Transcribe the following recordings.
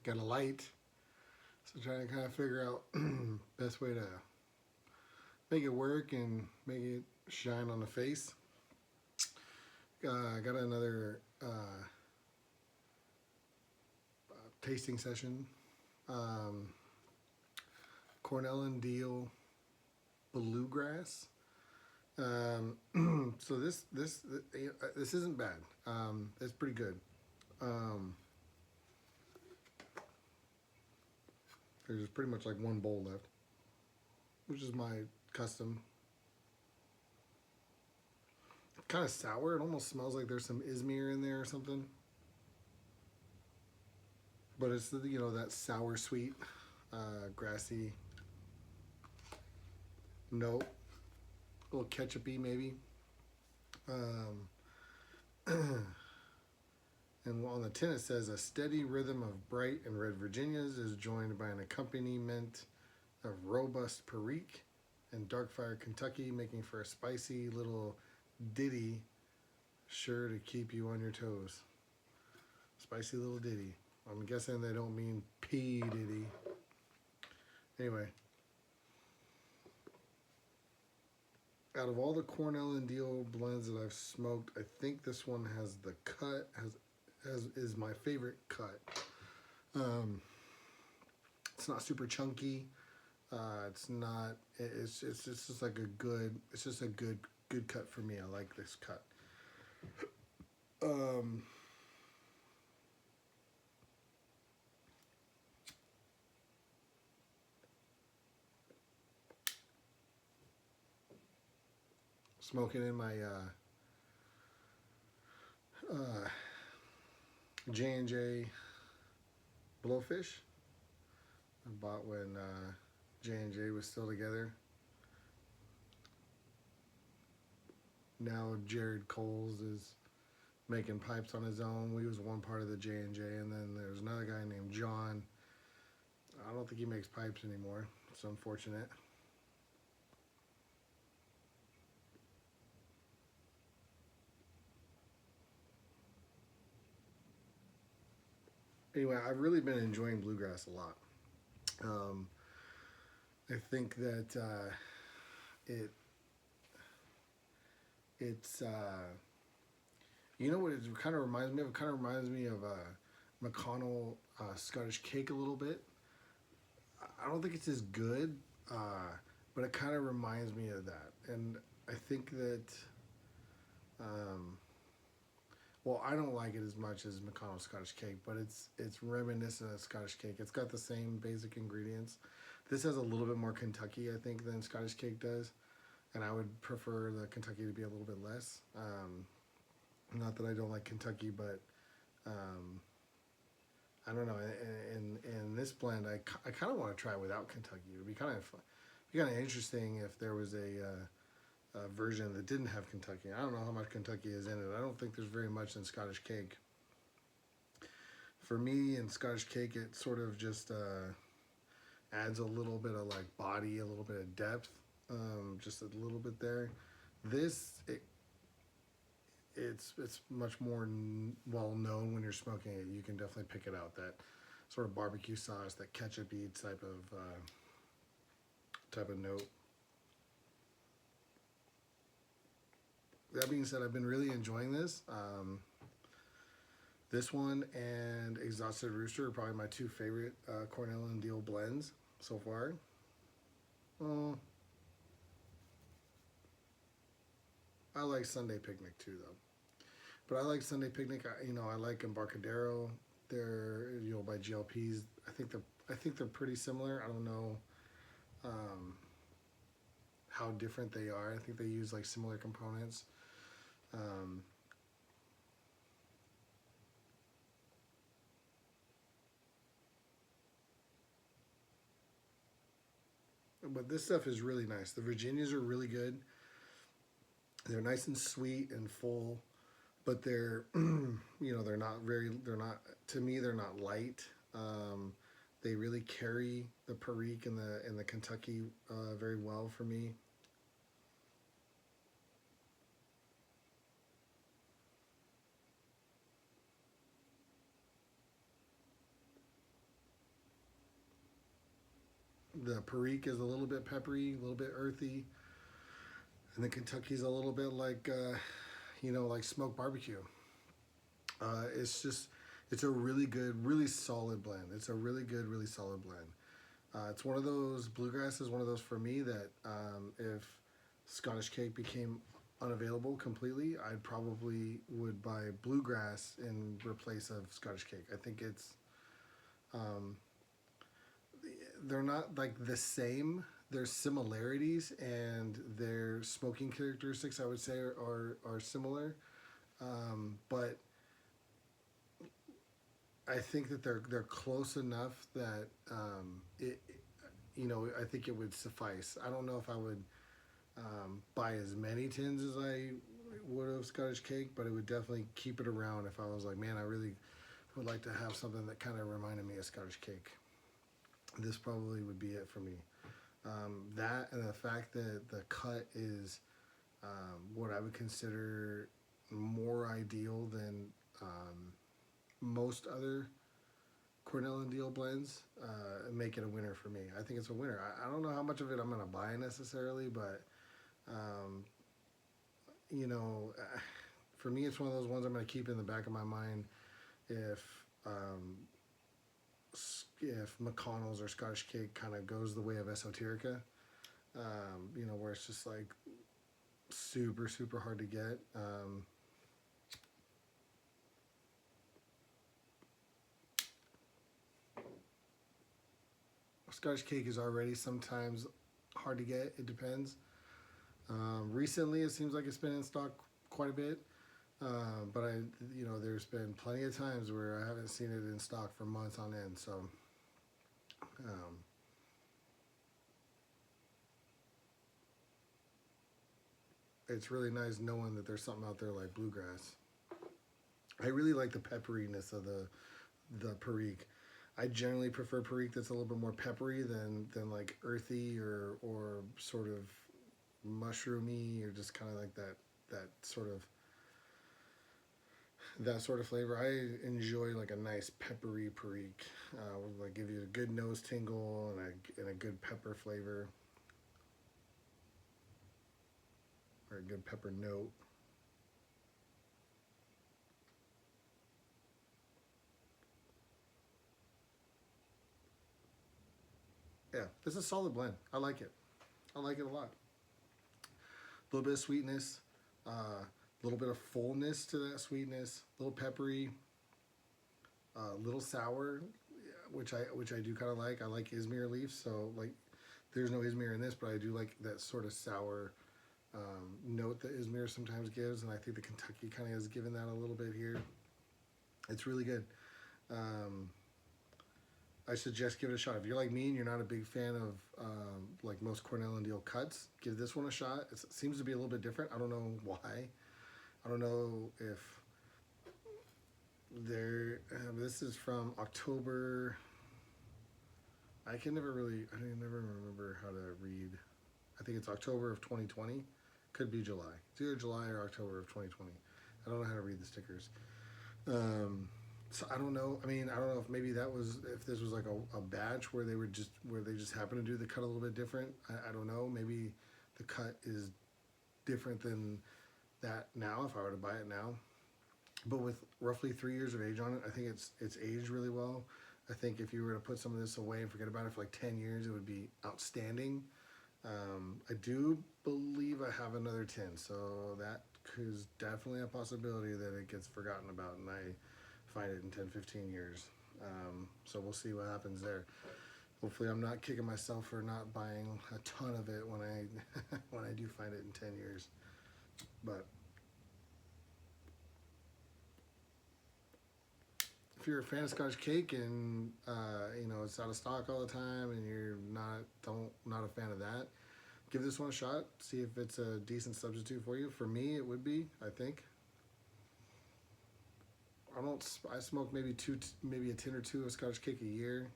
got a light. So trying to kind of figure out best way to make it work and make it shine on the face. I got another tasting session. Um, Cornell and Diehl Bluegrass. So this isn't bad. It's pretty good. Um, there's pretty much like one bowl left, which is my custom. Kind of sour. It almost smells like there's some Izmir in there or something. But it's that sour sweet, grassy note, a little ketchupy maybe. Um, and on the tin it says a steady rhythm of bright and red Virginias is joined by an accompaniment of robust Perique and Dark-Fired Kentucky, making for a spicy little ditty sure to keep you on your toes. Spicy little ditty. I'm guessing they don't mean P. Diddy. Anyway, out of all the Cornell and Diehl blends that I've smoked, I think this one has the cut, is my favorite cut. It's not super chunky. It's not. It's just like a good. It's just a good cut for me. I like this cut. Smoking in my J&J Blowfish. I bought when J&J was still together. Now Jared Coles is making pipes on his own. We was one part of the J&J, and then there's another guy named John. I don't think he makes pipes anymore. It's unfortunate. Anyway, I've really been enjoying Bluegrass a lot. I think that it's you know what it kind of reminds me of? It kind of reminds me of McConnell Scottish Cake a little bit. I don't think it's as good, but it kind of reminds me of that. And I think that, well, I don't like it as much as McConnell Scottish Cake, but it's reminiscent of Scottish Cake. It's got the same basic ingredients. This has a little bit more Kentucky, I think, than Scottish Cake does, and I would prefer the Kentucky to be a little bit less. Not that I don't like Kentucky, but I don't know. In this blend, I kind of want to try it without Kentucky. It would be kind of interesting if there was a version that didn't have Kentucky. I don't know how much Kentucky is in it. I don't think there's very much in Scottish Cake. For me, in Scottish Cake, it sort of just adds a little bit of like body, a little bit of depth, just a little bit there. This, it's much more well known when you're smoking it. You can definitely pick it out, that sort of barbecue sauce, that ketchup-y type of note. That being said, I've been really enjoying this. This one and Exhausted Rooster are probably my two favorite Cornell and Diehl blends so far. I like Sunday Picnic too, though. But I like Sunday Picnic. I like Embarcadero. They're by GLPs. I think they're pretty similar. I don't know how different they are. I think they use like similar components. But this stuff is really nice. The Virginias are really good. They're nice and sweet and full, but they're to me they're not light. They really carry the Perique and the Kentucky very well for me. The Perique is a little bit peppery, a little bit earthy, and the Kentucky's a little bit like like smoked barbecue. It's just it's a really good, really solid blend. It's a really good, really solid blend. It's one of those Bluegrass is one of those for me that if Scottish cake became unavailable completely, I probably would buy Bluegrass in replace of Scottish cake. I think it's um, they're not like the same. There's similarities and their smoking characteristics, I would say, are similar. But I think that they're close enough that I think it would suffice. I don't know if I would buy as many tins as I would of Scottish cake, but it would definitely keep it around if I was like, man, I really would like to have something that kind of reminded me of Scottish cake. This probably would be it for me. That and the fact that the cut is what I would consider more ideal than most other Cornell and Diehl blends, make it a winner for me. I think it's a winner. I don't know how much of it I'm going to buy necessarily, but um, you know, for me, it's one of those ones I'm going to keep in the back of my mind if um, if McConnell's or Scottish cake kind of goes the way of Esoterica, where it's just like super, super hard to get. Scottish cake is already sometimes hard to get. It depends. Recently, it seems like it's been in stock quite a bit. But there's been plenty of times where I haven't seen it in stock for months on end. So, um, it's really nice knowing that there's something out there like Bluegrass. I really like the pepperiness of the Perique. I generally prefer Perique that's a little bit more peppery than like earthy or sort of mushroomy or just kind of like that sort of flavor. I enjoy like a nice peppery Perique, like give you a good nose tingle and a good pepper flavor or a good pepper note. Yeah, this is a solid blend. I like it. I like it a lot. A little bit of sweetness, a little bit of fullness to that sweetness, a little peppery, a little sour, which I do kind of like. I like Izmir leaves, so like there's no Izmir in this, but I do like that sort of sour note that Izmir sometimes gives, and I think the Kentucky kind of has given that a little bit here. It's really good. Um, I suggest give it a shot. If you're like me and you're not a big fan of like most Cornell and Diehl cuts, give this one a shot. It seems to be a little bit different. I don't know why. I don't know if they're. This is from October. I never remember how to read. I think it's October of 2020. Could be July. It's either July or October of 2020. I don't know how to read the stickers. So I don't know. I mean, I don't know if this was like a batch where they just happened to do the cut a little bit different. I don't know. Maybe the cut is different than that now if I were to buy it now. But with roughly 3 years of age on it, I think it's aged really well. I think if you were to put some of this away and forget about it for like 10 years, it would be outstanding. I do believe I have another 10, so that is definitely a possibility that it gets forgotten about and I find it in 10, 15 years. So we'll see what happens there. Hopefully I'm not kicking myself for not buying a ton of it when I when I do find it in 10 years. But if you're a fan of Scotch cake and it's out of stock all the time and you're not a fan of that, give this one a shot. See if it's a decent substitute for you. For me, it would be. I think. I smoke maybe a tin or two of Scotch cake a year.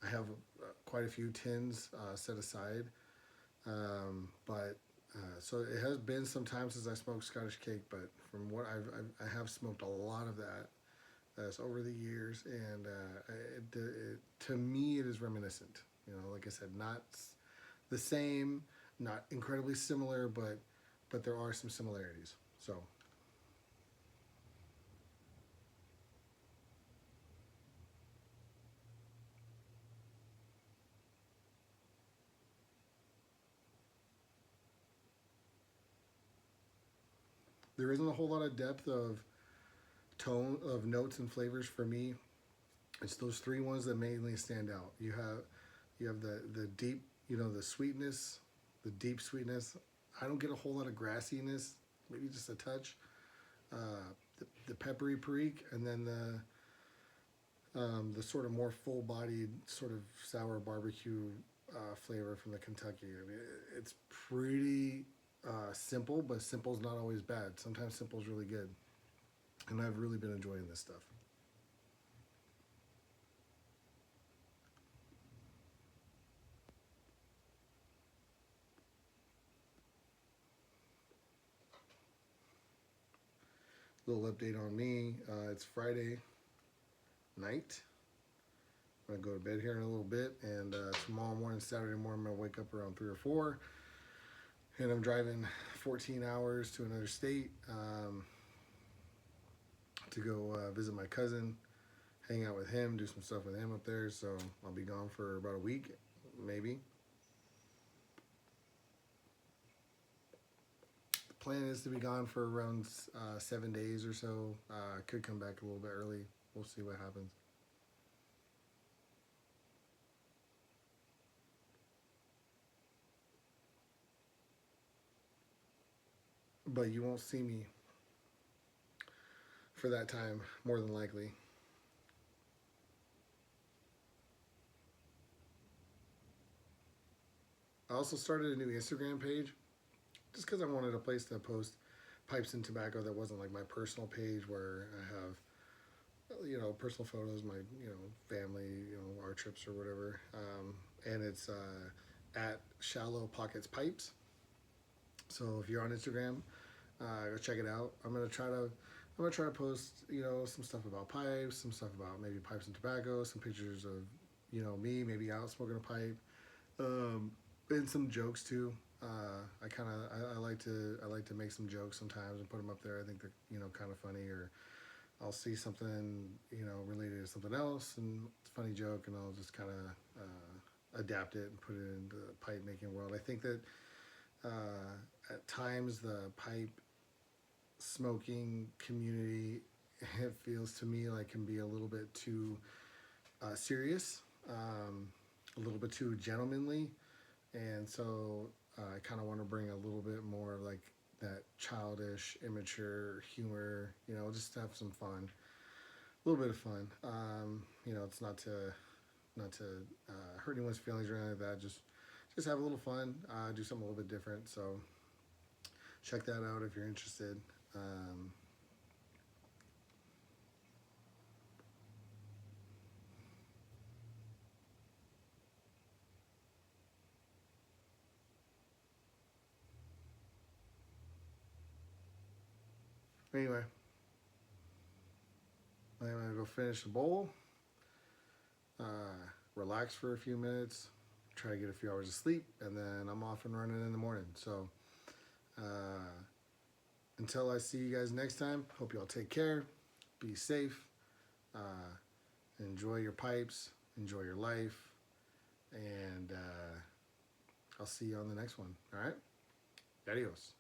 I have quite a few tins set aside, but so it has been some time since I smoked Scottish cake. But from what I have smoked a lot of that It's over the years, and to me, it is reminiscent. You know, like I said, not the same, not incredibly similar, but there are some similarities. So there isn't a whole lot of depth of tone of notes and flavors for me. It's those three ones that mainly stand out. You have the deep, you know, the sweetness, the deep sweetness. I don't get a whole lot of grassiness, maybe just a touch. The peppery Perique, and then the sort of more full-bodied, sort of sour barbecue flavor from the Kentucky. I mean, it's pretty simple, but simple's not always bad. Sometimes simple's really good, and I've really been enjoying this stuff. Little update on me. It's Friday night. I'm gonna go to bed here in a little bit, and tomorrow morning, Saturday morning, I'm gonna wake up around 3 or 4, and I'm driving 14 hours to another state to go visit my cousin, hang out with him, do some stuff with him up there. So I'll be gone for about a week, maybe. The plan is to be gone for around 7 days or so. Could come back a little bit early. We'll see what happens. But you won't see me for that time, more than likely. I also started a new Instagram page just because I wanted a place to post pipes and tobacco that wasn't like my personal page where I have, you know, personal photos, my, you know, family, you know, our trips or whatever. And it's at Shallow Pockets Pipes. So if you're on Instagram, go check it out. I'm gonna try to post, you know, some stuff about pipes, some stuff about maybe pipes and tobacco, some pictures of, you know, me maybe out smoking a pipe, um, and some jokes too. I like to make some jokes sometimes and put them up there. I think they're, you know, kind of funny, or I'll see something, you know, related to something else and it's a funny joke, and I'll just kind of adapt it and put it into the pipe making world. I think that at times the pipe smoking community, it feels to me like can be a little bit too serious, a little bit too gentlemanly, and so I kind of want to bring a little bit more of like that childish, immature humor. You know, just have some fun, a little bit of fun. You know, it's not to hurt anyone's feelings or anything like that. Just have a little fun. Do something a little bit different. So check that out if you're interested. Anyway, I'm gonna go finish the bowl, uh, relax for a few minutes, try to get a few hours of sleep, and then I'm off and running in the morning. So until I see you guys next time, hope you all take care, be safe, uh, enjoy your pipes, enjoy your life, and I'll see you on the next one. All right, adios.